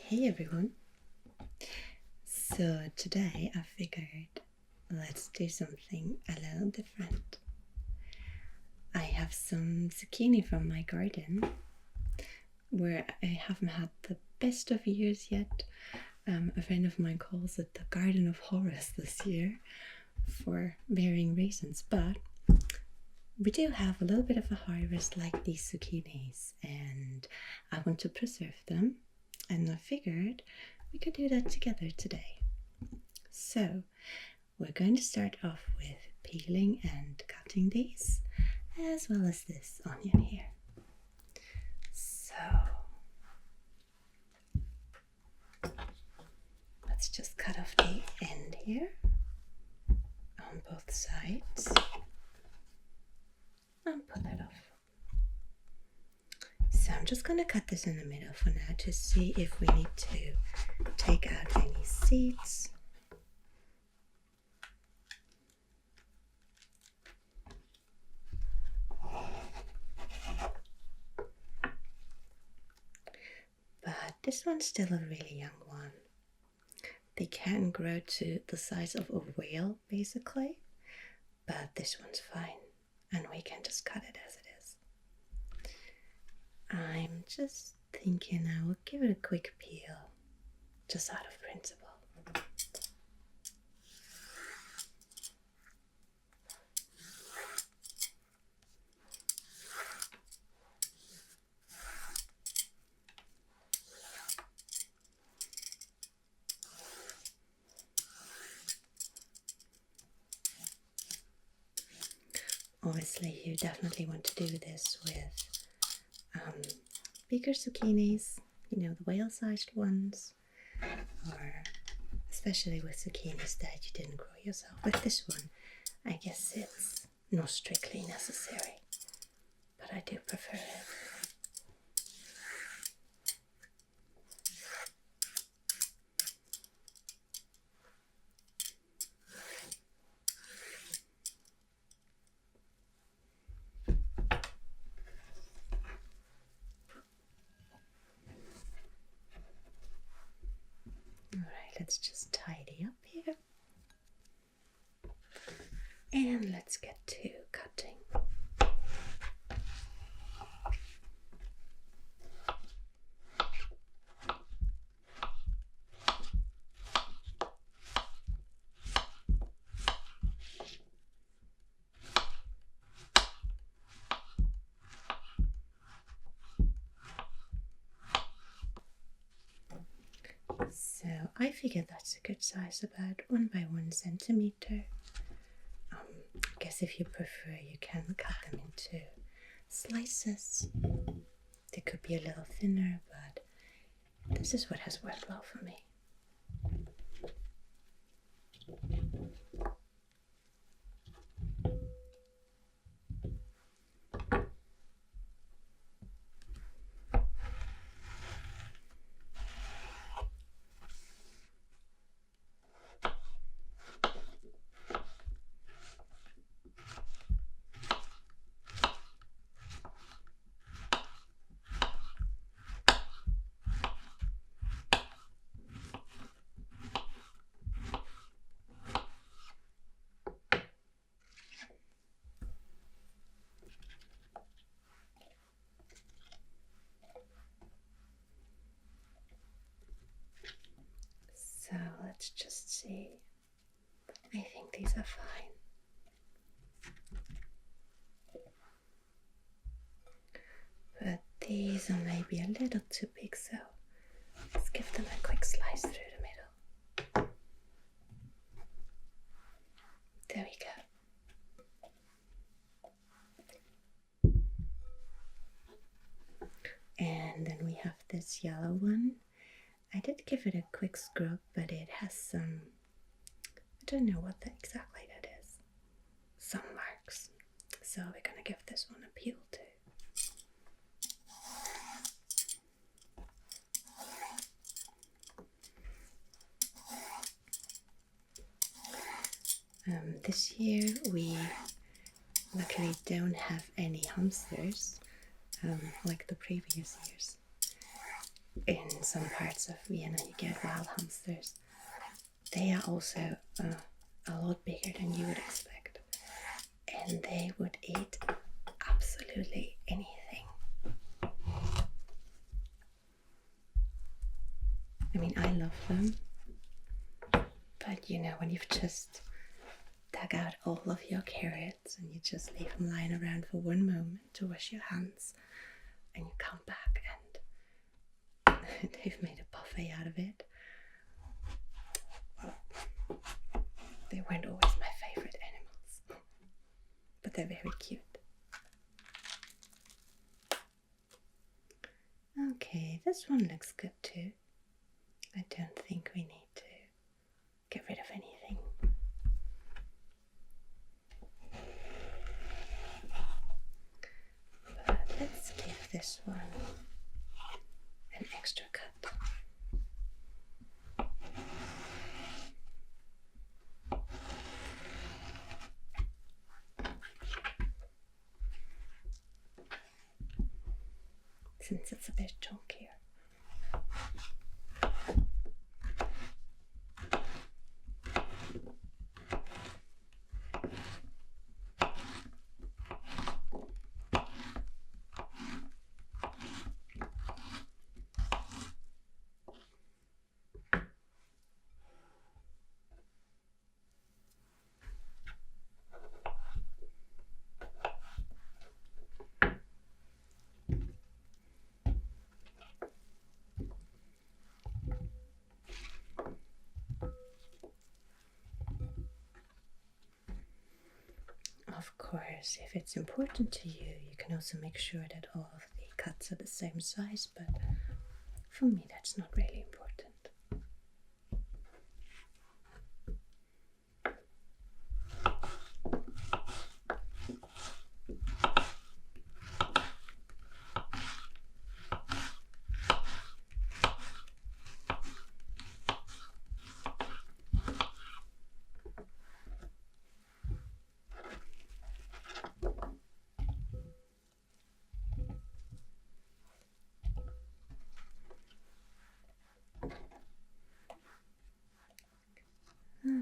Hey everyone! So today I figured let's do something a little different. I have some zucchini from my garden where I haven't had the best of years yet. A friend of mine calls it the Garden of Horrors this year for varying reasons, but we do have a little bit of a harvest like these zucchinis and I want to preserve them, and I figured we could do that together today. So we're going to start off with peeling and cutting these, as well as this onion here. So let's just cut off the end here on both sides and pull it off. So I'm just going to cut this in the middle for now to see if we need to take out any seeds. But this one's still a really young one. They can grow to the size of a whale basically, but this one's fine and we can just cut it as it is. I'm just thinking I will give it a quick peel, just out of principle. Obviously, you definitely want to do this with bigger zucchinis, you know, the whale-sized ones, or especially with zucchinis that you didn't grow yourself. With this one, I guess it's not strictly necessary, but I do prefer it. Alright, let's just tidy up here. And let's get to cutting. So I figured that's a good size, about 1 by 1 centimeter. I guess if you prefer, you can cut them into slices. They could be a little thinner, but this is what has worked well for me. So let's just see. I think these are fine. But these are maybe a little too big, so let's give them a quick slice through the middle. There we go. And then we have this yellow one. I did give it a quick scrub, but it has some, I don't know what exactly that is, some marks. So we're gonna give this one a peel too. This year we luckily don't have any hamsters like the previous years. in some parts of Vienna you get wild hamsters. They are also a lot bigger than you would expect, and they would eat absolutely anything. I mean, I love them, but you know, when you've just dug out all of your carrots and you just leave them lying around for one moment to wash your hands, and you come back and they've made a buffet out of it. Well, they weren't always my favorite animals, but they're very cute. Okay, this one looks good too. I don't think we need to get rid of anything. But let's give this one an extra cut. Since it's a bit chunkier. Of course, if it's important to you, you can also make sure that all of the cuts are the same size, but for me that's not really important.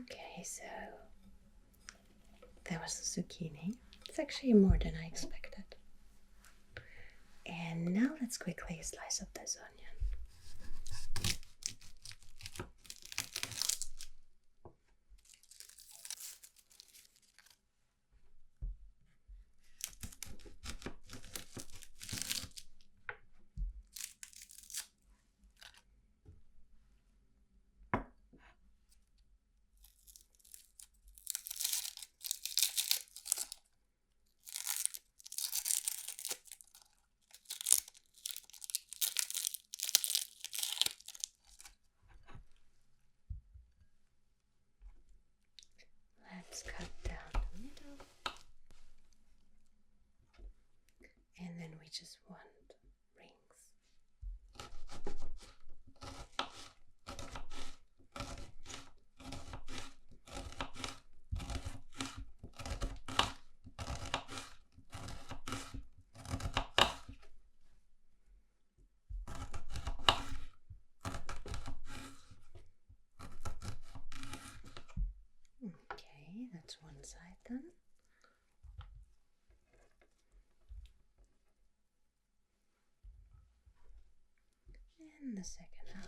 Okay, so that was the zucchini. It's actually more than I expected. And now let's quickly slice up this onion. Let's cut down the middle, and then we just want rings. Okay, that's one side done. And the second half.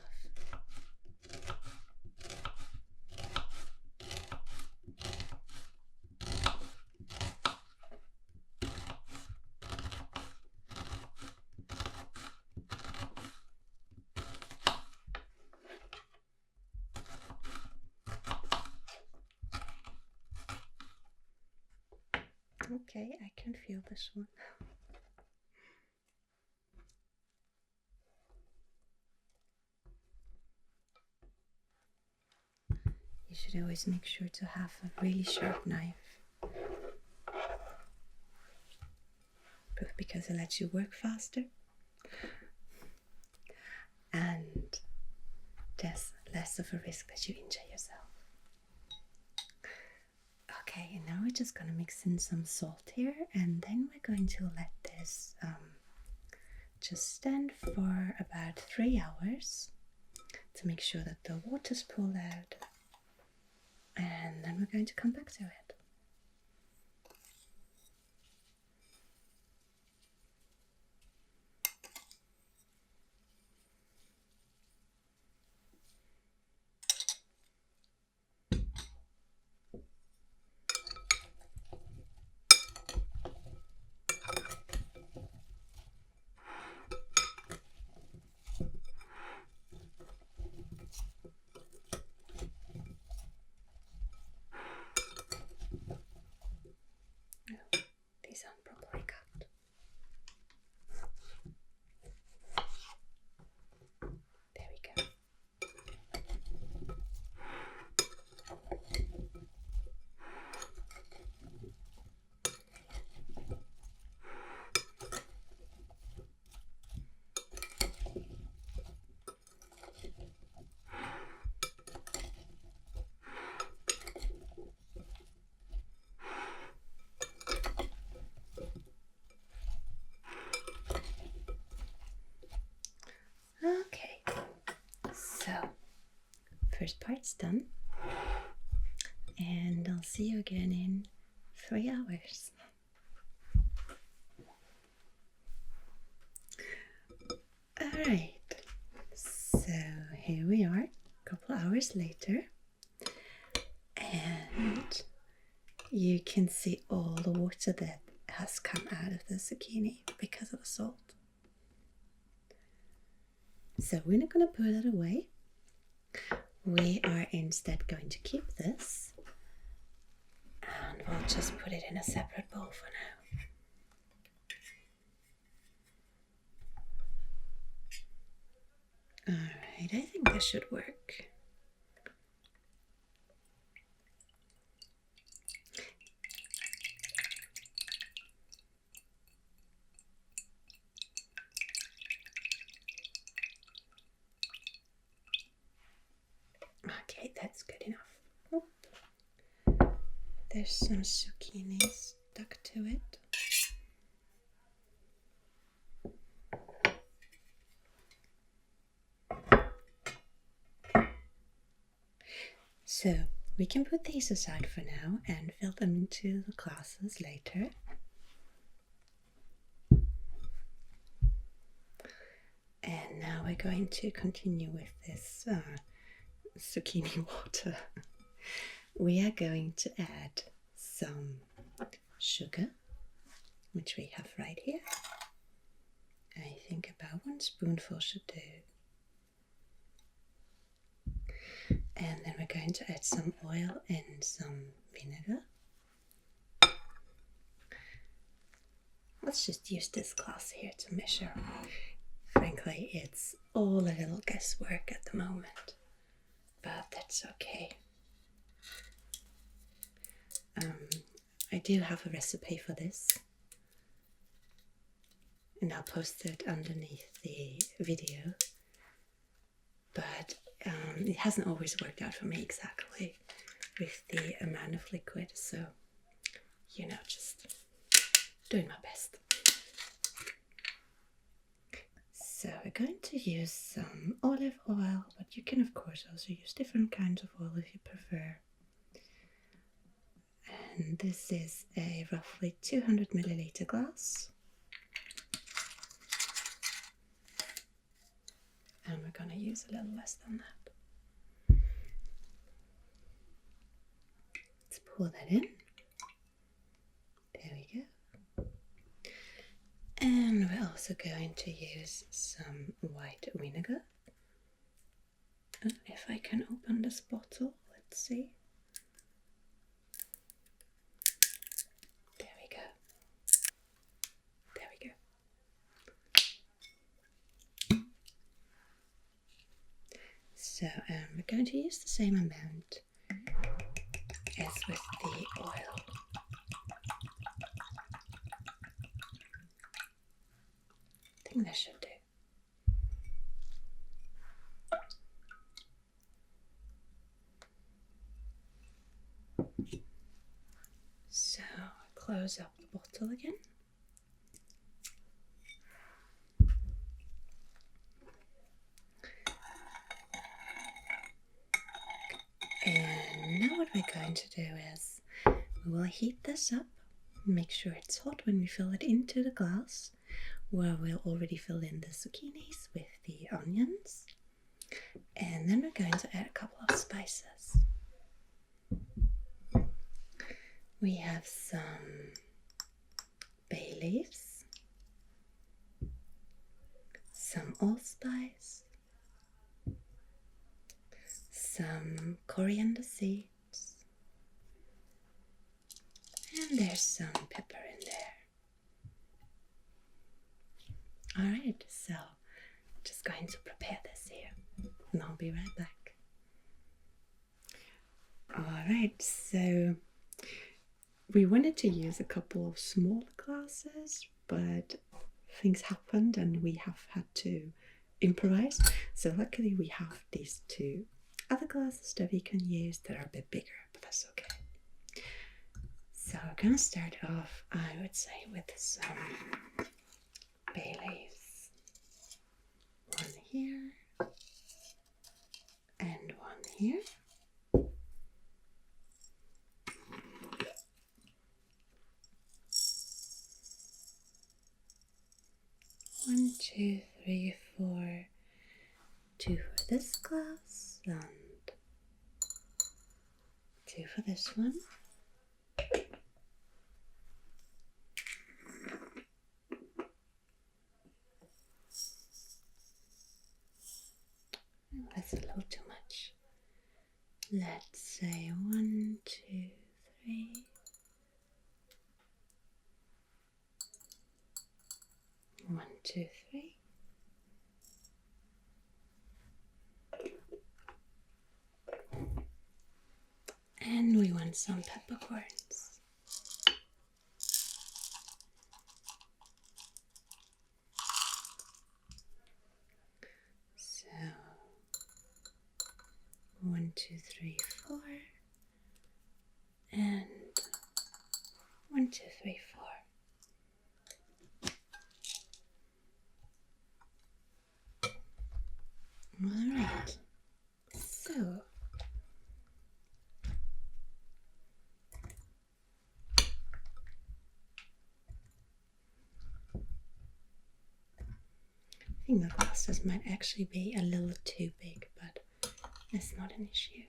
Okay, I can feel this one. You should always make sure to have a really sharp knife, both because it lets you work faster and there's less of a risk that you injure yourself. Okay, and now we're just gonna mix in some salt here, and then we're going to let this just stand for about about 3 hours to make sure that the water's pulled out, and then we're going to come back to it. These aren't properly cut. There we go. Okay, so first part's done, and I'll see you again in 3 hours. Alright, so here we are, a couple hours later, and you can see all the water that has come out of the zucchini because of the salt. So we're not going to put it away. We are instead going to keep this, and we'll just put it in a separate bowl for now. Alright, I think this should work. Okay, that's good enough. Oop. There's some zucchini stuck to it. So we can put these aside for now and fill them into the glasses later. And now we're going to continue with this zucchini water. We are going to add some sugar, which we have right here. I think about 1 spoonful should do. And then we're going to add some oil and some vinegar. Let's just use this glass here to measure. Frankly, it's all a little guesswork at the moment, but that's okay. I do have a recipe for this, and I'll post it underneath the video, but it hasn't always worked out for me exactly with the amount of liquid, so you know, just doing my best. So we're going to use some olive oil, but you can of course also use different kinds of oil if you prefer. And this is a roughly 200 milliliter glass. And we're going to use a little less than that. Let's pour that in. There we go. And we're also going to use some white vinegar. And if I can open this bottle, let's see. There we go. There we go. So we're going to use the same amount as with the oil. I think that should do. So close up the bottle again. we're going to do is we will heat this up, make sure it's hot when we fill it into the glass, where we'll already fill in the zucchinis with the onions, and then we're going to add a couple of spices. We have some bay leaves, some allspice, some coriander seeds, and there's some pepper in there. Alright, so just going to prepare this here, and I'll be right back. Alright, so we wanted to use a couple of smaller glasses, but things happened and we have had to improvise. So luckily we have these two other glasses that we can use that are a bit bigger, but that's okay. So we're gonna start off, I would say, with some bay leaves. One here and one here. One, two, three, four. Two for this glass and two for this one. That's a little too much. Let's say 1, 2, 3. 1, 2, 3. And we want some peppercorns. So 1, 2, 3, 4. And 1, 2, 3, 4. Alright, so I think the glasses might actually be a little too big, but it's not an issue.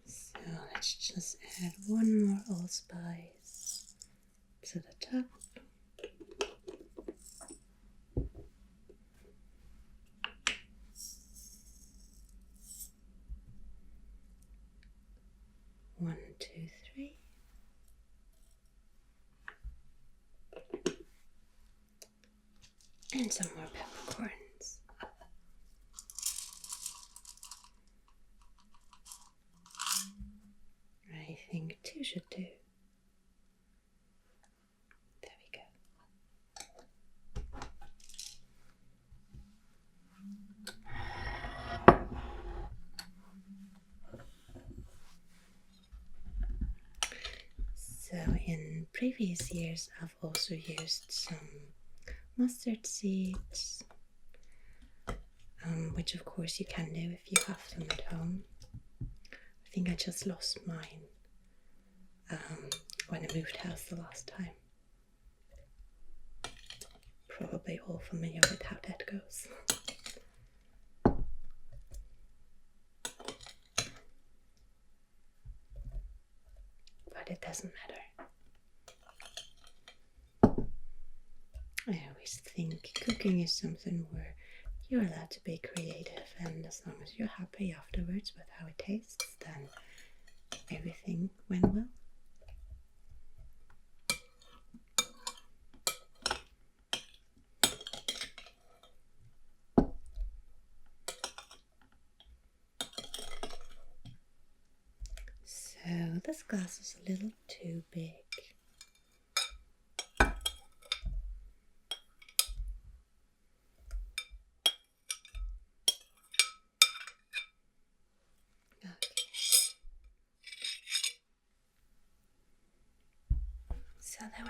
So let's just add one more allspice to the top. One, two, three. And some more peppercorns. I think 2 should do. There we go. So in previous years I've also used some mustard seeds, which of course you can do if you have them at home. I think I just lost mine when I moved house the last time. Probably all familiar with how that goes. But it doesn't matter. I always think cooking is something where you're allowed to be creative, and as long as you're happy afterwards with how it tastes, then everything went well. So this glass is a little too big.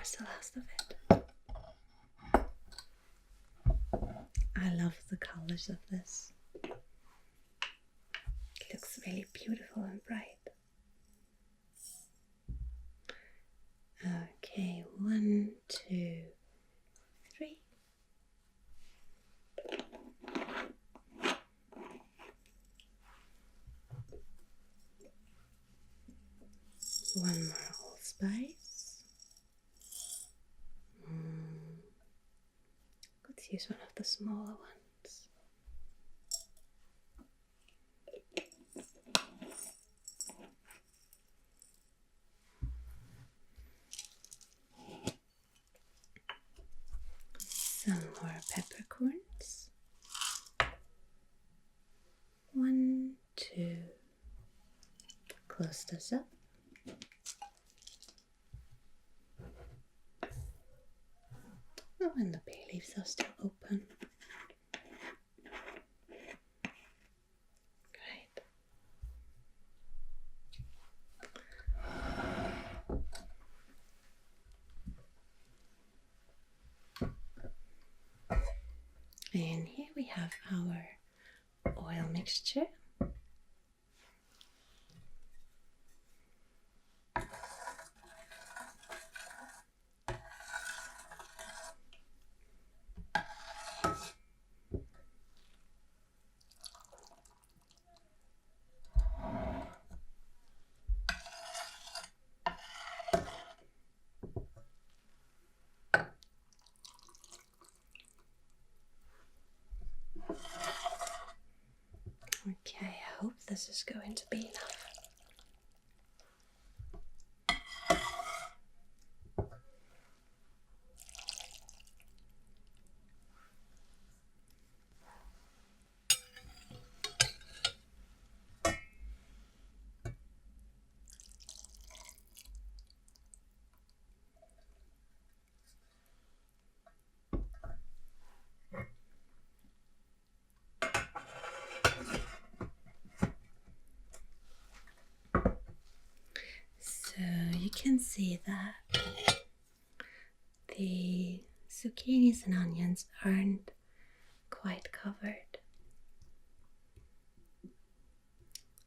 Where's the last of it? I love the colors of this. It looks really beautiful and bright. Okay, 1, 2, 3. One more allspice. Let's use one of the smaller ones. Some more peppercorns. 1, 2. Close this up. Oh, and the bay leaves are still open. Great. And here we have our oil mixture. Okay, I hope this is going to be enough. So you can see that the zucchinis and onions aren't quite covered.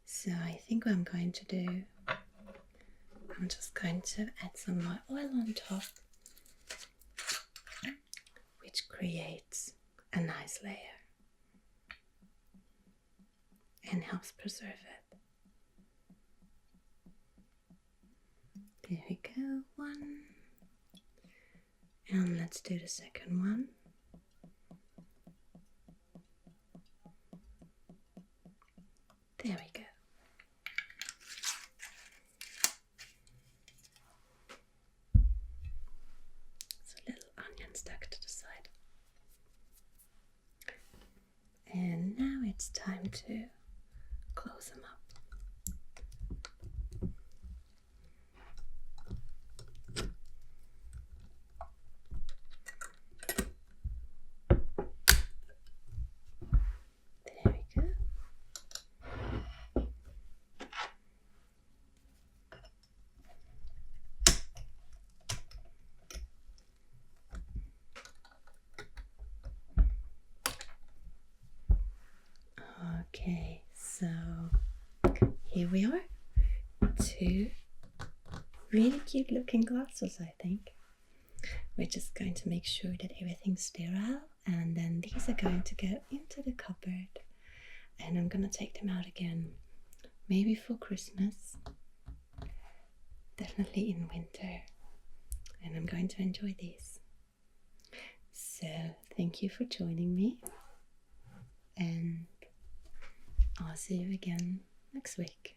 So I think what I'm going to do, I'm just going to add some more oil on top, which creates a nice layer and helps preserve it. There we go, 1. And let's do the second one. There we go. So a little onion stuck to the side. And now it's time to close them up. There we go. Okay, so here we are. 2 really cute looking glasses, I think. We're just going to make sure that everything's sterile, and then these are going to go into the cupboard, and I'm gonna take them out again, maybe for Christmas, definitely in winter, and I'm going to enjoy these. So thank you for joining me, and I'll see you again next week.